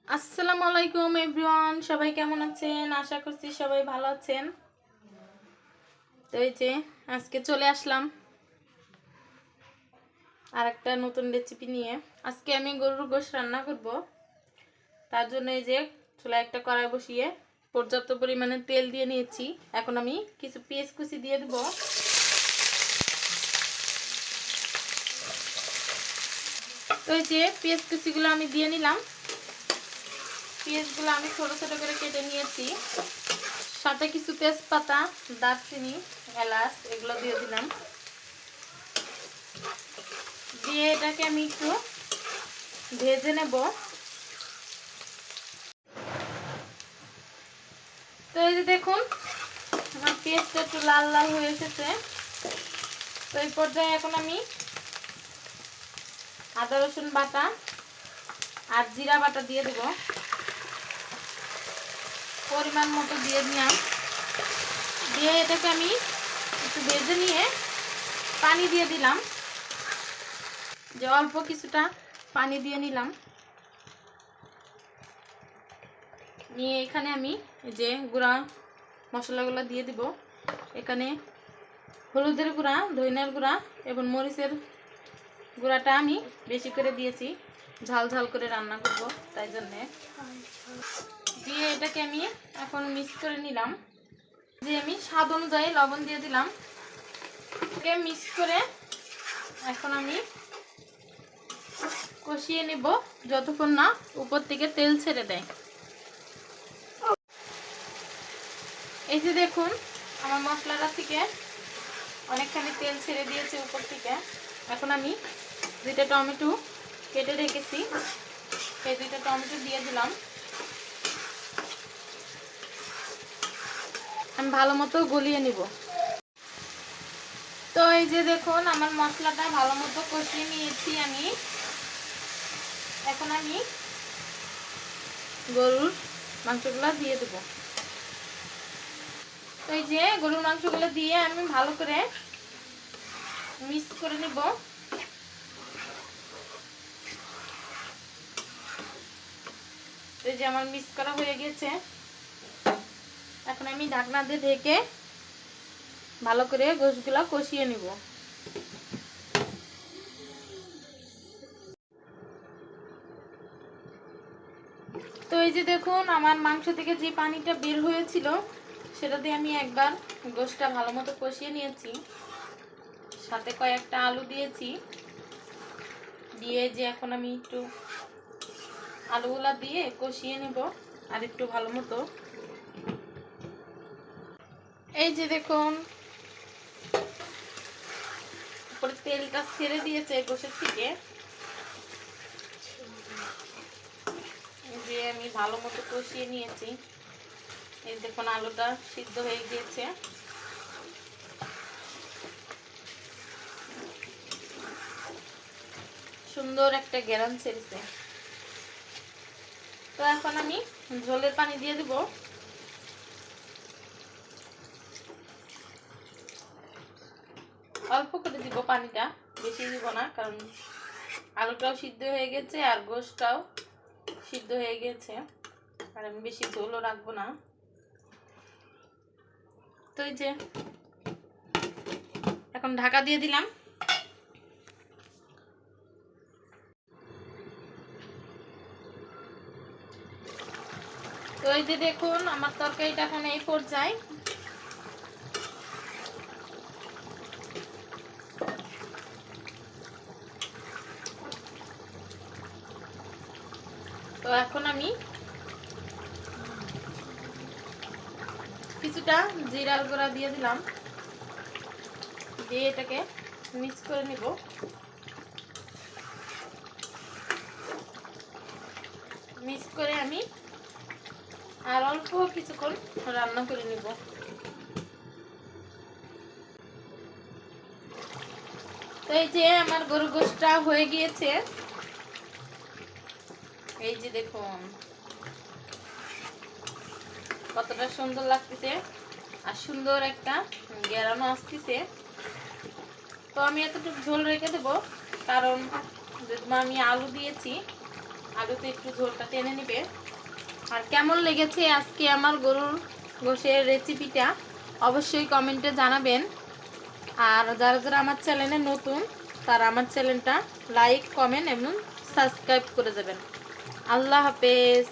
আসসালামু আলাইকুম এভরিওয়ান, সবাই কেমন আছেন? আশা করছি সবাই ভালো আছেন। তো এই যে আজকে চলে আসলাম আর একটা নতুন রেসিপি নিয়ে। আজকে আমি গরুর গোশত রান্না করব। তার জন্য এই যে চুলায় একটা কড়াই বসিয়ে পর্যাপ্ত পরিমাণে তেল দিয়ে নিয়েছি। এখন আমি কিছু পেঁয়াজ কুচি দিয়ে দেব। তো এই যে পেঁয়াজ কুচিগুলো আমি দিয়ে নিলাম। পেঁয়াজগুলো আমি ছোট ছোট করে কেটে নিয়েছি। সাথে কিছু তেজপাতা, দারচিনি, এলাচ এগুলো দিয়ে দিলাম। দিয়ে এটাকে আমি একটু ভেজে নেব। তো এই যে দেখুন আমার পেঁয়াজটা একটু লাল লাল হয়ে এসেছে। তো এই পর্যায়ে এখন আমি আদা রসুন বাটা আর জিরা বাটা দিয়ে দেব। পরিমাণ মতো দিয়ে দিলাম। দিয়ে এটাকে আমি একটু ভেজে নিয়ে পানি দিয়ে দিলাম। যে অল্প কিছুটা পানি দিয়ে নিলাম। নিয়ে এখানে আমি যে গুঁড়া মশলাগুলো দিয়ে দিব। এখানে হলুদের গুঁড়া, ধনিয়ার গুঁড়া এবং মরিচের গুঁড়াটা আমি বেশি করে দিয়েছি, ঝাল ঝাল করে রান্না করব তাই জন্যে। দিয়ে এটাকে আমি এখন মিক্স করে নিলাম। যে আমি স্বাদ অনুযায়ী লবণ দিয়ে দিলাম। এটাকে মিক্স করে এখন আমি কষিয়ে নেব যতক্ষণ না উপর থেকে তেল ছেড়ে দেয়। এই যে দেখুন আমার মশলাটা থেকে অনেকখানি তেল ছেড়ে দিয়েছে উপর থেকে। এখন আমি দুইটা টমেটো কেটে রেখেছি, এই দুইটা টমেটো দিয়ে দিলাম। আমি ভালো মতো গলিয়ে নিব। তো এই যে দেখুন আমার মশলাটা ভালো মতো কষিয়ে নিয়েছি আমি। এখন আমি গরুর মাংসগুলো দিয়ে দেব। তো এই যে গরুর মাংসগুলো দিয়ে আমি ভালো করে মিক্স করে নিব। এই যে আমার মিক্স করা হয়ে গেছে। এখন আমি ঢাকনা দিয়ে ঢেকে ভালো করে গোশগুলা কষিয়ে নিব। তো এই যে দেখুন আমার মাংস থেকে যে পানিটা বের হয়েছিল সেটা দিয়ে আমি একবার গোশটা ভালো মতো কষিয়ে নিয়েছি। সাথে কয়েকটা আলু দিয়েছি। দিয়ে যে এখন আমি একটু আলুগুলা দিয়ে কষিয়ে নেব আর একটু ভালো মতো। এই যে দেখুন উপরে তেলটা ছেড়ে দিয়েছে গোশের থেকে। যে আমি ভালো মতো কষিয়ে নিয়েছি। এই দেখুন আলুটা সিদ্ধ হয়ে গিয়েছে। সুন্দর একটা ঘ্রাণ ছেড়েছে। তো এখন আমি ঝোলের পানি দিয়ে দিব। অল্প করে দিব পানিটা, বেশি দিব না, কারণ আলুটাও সিদ্ধ হয়ে গেছে আর গোশটাও সিদ্ধ হয়ে গেছে, আর আমি বেশি ঝোলও রাখবো না। তো এই যে এখন ঢাকা দিয়ে দিলাম। তো এই যে দেখুন আমার তরকারিটা এখন এই পর্যায়ে। তো এখন আমি কিছুটা জিরার গুঁড়া দিয়ে দিলাম। দিয়ে এটাকে মিক্স করে নিব। মিক্স করে আমি আর অল্প কিছুক্ষণ রান্না করে নিব। তো এই যে আমার গরুর গোশটা হয়ে গিয়েছে। এই যে দেখুন কতটা সুন্দর লাগতেছে আর সুন্দর একটা ঘ্রাণও আসতেছে। তো আমি এতটুকু ঝোল রেখে দেব, কারণ আমি আলু দিয়েছি, আলুতে একটু ঝোলটা টেনে নিবে। আর কেমন লেগেছে আজকে আমার গরুর গোশের রেসিপিটা অবশ্যই কমেন্টে জানাবেন। আর যারা যারা আমার চ্যানেলে নতুন তারা আমার চ্যানেলটা লাইক, কমেন্ট এবং সাবস্ক্রাইব করে যাবেন। আল্লাহ হাফেজ।